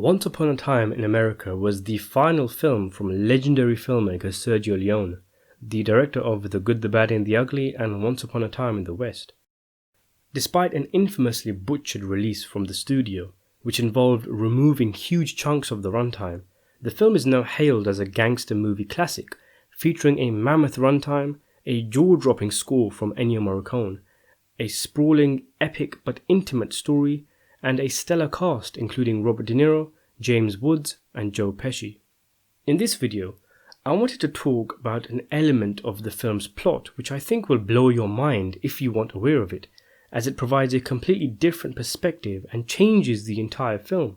Once Upon a Time in America was the final film from legendary filmmaker Sergio Leone, the director of The Good, the Bad and the Ugly and Once Upon a Time in the West. Despite an infamously butchered release from the studio, which involved removing huge chunks of the runtime, the film is now hailed as a gangster movie classic, featuring a mammoth runtime, a jaw-dropping score from Ennio Morricone, a sprawling, epic but intimate story, and a stellar cast including Robert De Niro, James Woods, and Joe Pesci. In this video, I wanted to talk about an element of the film's plot which I think will blow your mind if you weren't aware of it, as it provides a completely different perspective and changes the entire film.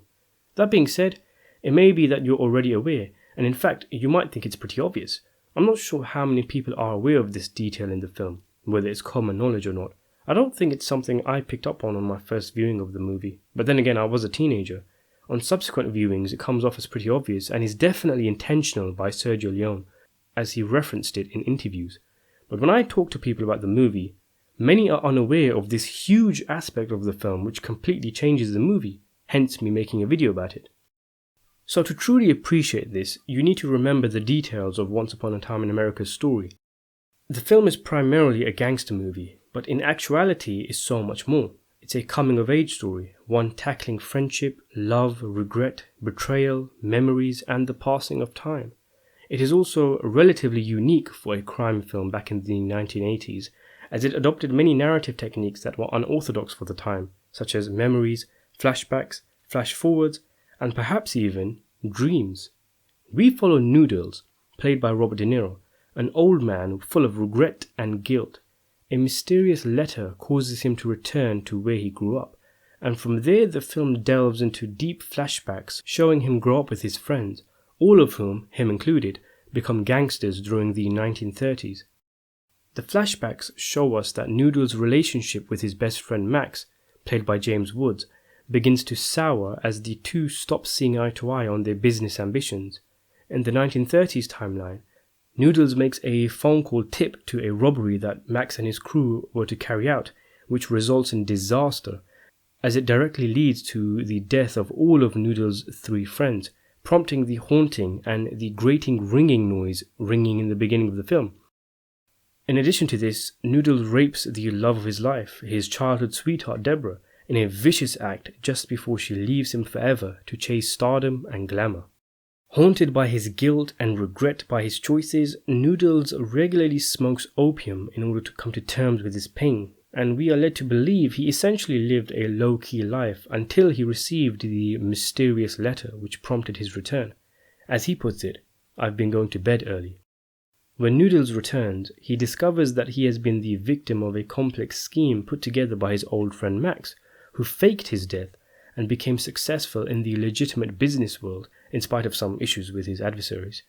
That being said, it may be that you're already aware, and in fact, you might think it's pretty obvious. I'm not sure how many people are aware of this detail in the film, whether it's common knowledge or not. I don't think it's something I picked up on my first viewing of the movie, but then again I was a teenager. On subsequent viewings it comes off as pretty obvious and is definitely intentional by Sergio Leone, as he referenced it in interviews. But when I talk to people about the movie, many are unaware of this huge aspect of the film which completely changes the movie, hence me making a video about it. So to truly appreciate this, you need to remember the details of Once Upon a Time in America's story. The film is primarily a gangster movie, but in actuality is so much more. It's a coming-of-age story, one tackling friendship, love, regret, betrayal, memories, and the passing of time. It is also relatively unique for a crime film back in the 1980s, as it adopted many narrative techniques that were unorthodox for the time, such as memories, flashbacks, flash-forwards, and perhaps even dreams. We follow Noodles, played by Robert De Niro, an old man full of regret and guilt. A mysterious letter causes him to return to where he grew up, and from there the film delves into deep flashbacks showing him grow up with his friends, all of whom, him included, become gangsters during the 1930s. The flashbacks show us that Noodles' relationship with his best friend Max, played by James Woods, begins to sour as the two stop seeing eye to eye on their business ambitions. In the 1930s timeline, Noodles makes a phone call tip to a robbery that Max and his crew were to carry out, which results in disaster, as it directly leads to the death of all of Noodles' three friends, prompting the haunting and the grating ringing noise ringing in the beginning of the film. In addition to this, Noodles rapes the love of his life, his childhood sweetheart Deborah, in a vicious act just before she leaves him forever to chase stardom and glamour. Haunted by his guilt and regret by his choices, Noodles regularly smokes opium in order to come to terms with his pain, and we are led to believe he essentially lived a low-key life until he received the mysterious letter which prompted his return. As he puts it, "I've been going to bed early." When Noodles returns, he discovers that he has been the victim of a complex scheme put together by his old friend Max, who faked his death and became successful in the legitimate business world in spite of some issues with his adversaries.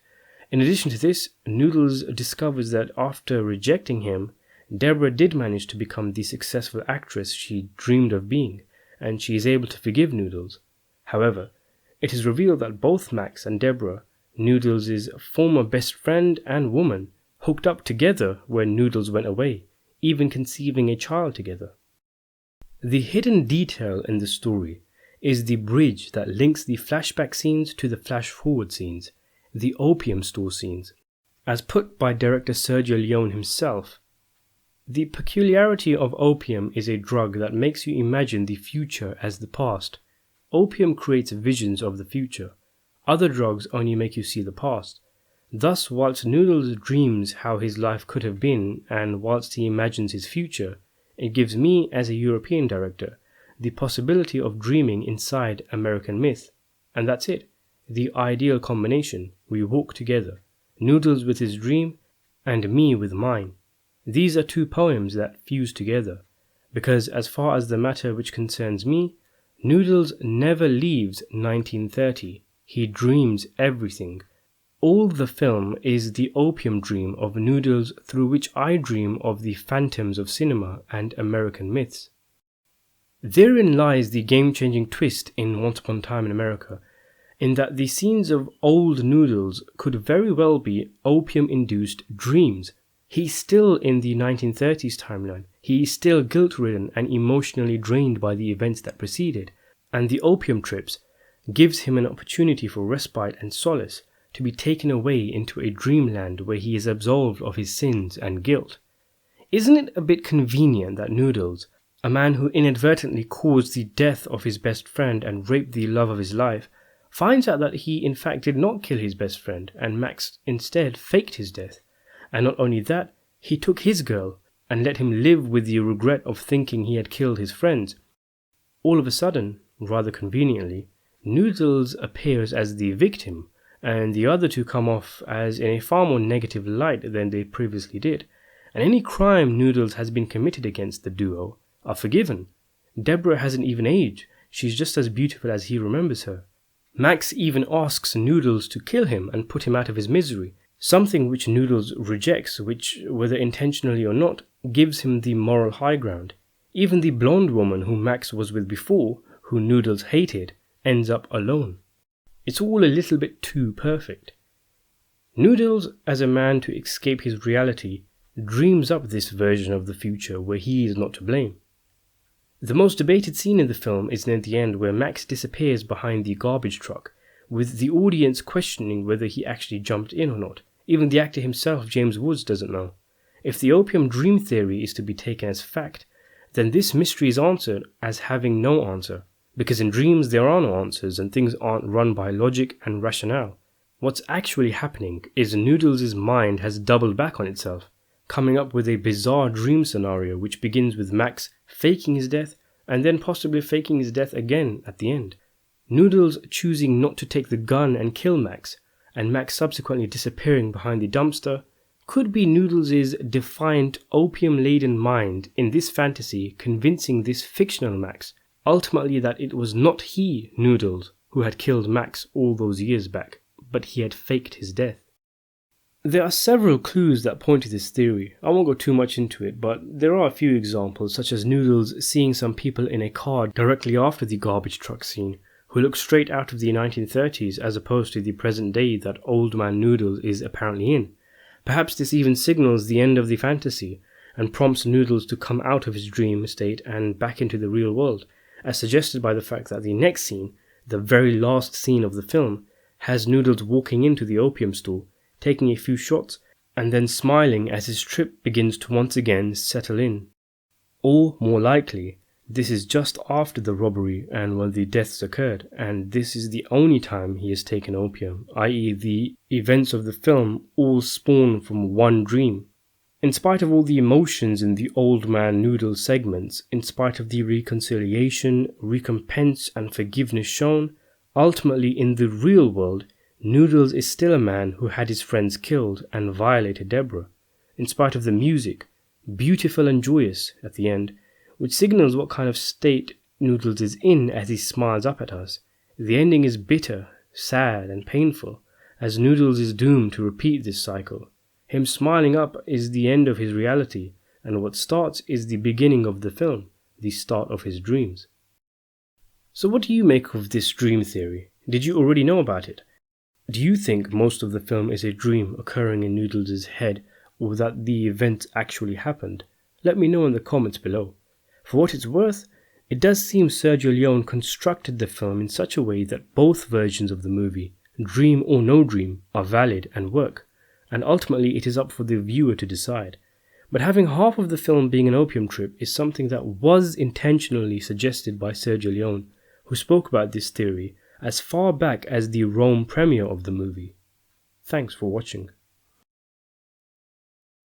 In addition to this, Noodles discovers that after rejecting him, Deborah did manage to become the successful actress she dreamed of being, and she is able to forgive Noodles. However, it is revealed that both Max and Deborah, Noodles' former best friend and woman, hooked up together when Noodles went away, even conceiving a child together. The hidden detail in the story is the bridge that links the flashback scenes to the flash-forward scenes, the opium store scenes. As put by director Sergio Leone himself, the peculiarity of opium is a drug that makes you imagine the future as the past. Opium creates visions of the future. Other drugs only make you see the past. Thus, whilst Noodles dreams how his life could have been, and whilst he imagines his future, it gives me, as a European director, the possibility of dreaming inside American myth. And that's it. The ideal combination. We walk together. Noodles with his dream, and me with mine. These are two poems that fuse together. Because as far as the matter which concerns me, Noodles never leaves 1930. He dreams everything. All the film is the opium dream of Noodles through which I dream of the phantoms of cinema and American myths. Therein lies the game-changing twist in Once Upon a Time in America, in that the scenes of old Noodles could very well be opium-induced dreams. He's still in the 1930s timeline. He is still guilt-ridden and emotionally drained by the events that preceded, and the opium trips, gives him an opportunity for respite and solace, to be taken away into a dreamland where he is absolved of his sins and guilt. Isn't it a bit convenient that Noodles, a man who inadvertently caused the death of his best friend and raped the love of his life, finds out that he in fact did not kill his best friend and Max instead faked his death? And not only that, he took his girl and let him live with the regret of thinking he had killed his friends. All of a sudden, rather conveniently, Noodles appears as the victim, and the other two come off as in a far more negative light than they previously did, and any crime Noodles has been committed against the duo are forgiven. Deborah hasn't even aged, she's just as beautiful as he remembers her. Max even asks Noodles to kill him and put him out of his misery, something which Noodles rejects, which, whether intentionally or not, gives him the moral high ground. Even the blonde woman whom Max was with before, who Noodles hated, ends up alone. It's all a little bit too perfect. Noodles, as a man to escape his reality, dreams up this version of the future where he is not to blame. The most debated scene in the film is near the end, where Max disappears behind the garbage truck, with the audience questioning whether he actually jumped in or not. Even the actor himself, James Woods, doesn't know. If the opium dream theory is to be taken as fact, then this mystery is answered as having no answer, because in dreams there are no answers and things aren't run by logic and rationale. What's actually happening is Noodles' mind has doubled back on itself, coming up with a bizarre dream scenario which begins with Max faking his death and then possibly faking his death again at the end. Noodles choosing not to take the gun and kill Max, and Max subsequently disappearing behind the dumpster, could be Noodles' defiant, opium-laden mind in this fantasy convincing this fictional Max ultimately that it was not he, Noodles, who had killed Max all those years back, but he had faked his death. There are several clues that point to this theory. I won't go too much into it, but there are a few examples, such as Noodles seeing some people in a car directly after the garbage truck scene, who look straight out of the 1930s as opposed to the present day that old man Noodles is apparently in. Perhaps this even signals the end of the fantasy, and prompts Noodles to come out of his dream state and back into the real world, as suggested by the fact that the next scene, the very last scene of the film, has Noodles walking into the opium store, taking a few shots, and then smiling as his trip begins to once again settle in. Or, more likely, this is just after the robbery and when the deaths occurred, and this is the only time he has taken opium, i.e. the events of the film all spawn from one dream. In spite of all the emotions in the old man Noodles segments, in spite of the reconciliation, recompense and forgiveness shown, ultimately in the real world, Noodles is still a man who had his friends killed and violated Deborah. In spite of the music, beautiful and joyous at the end, which signals what kind of state Noodles is in as he smiles up at us, the ending is bitter, sad and painful, as Noodles is doomed to repeat this cycle. Him smiling up is the end of his reality, and what starts is the beginning of the film, the start of his dreams. So what do you make of this dream theory? Did you already know about it? Do you think most of the film is a dream occurring in Noodles' head, or that the events actually happened? Let me know in the comments below. For what it's worth, it does seem Sergio Leone constructed the film in such a way that both versions of the movie, dream or no dream, are valid and work, and ultimately it is up for the viewer to decide. But having half of the film being an opium trip is something that was intentionally suggested by Sergio Leone, who spoke about this theory as far back as the Rome premiere of the movie. Thanks for watching.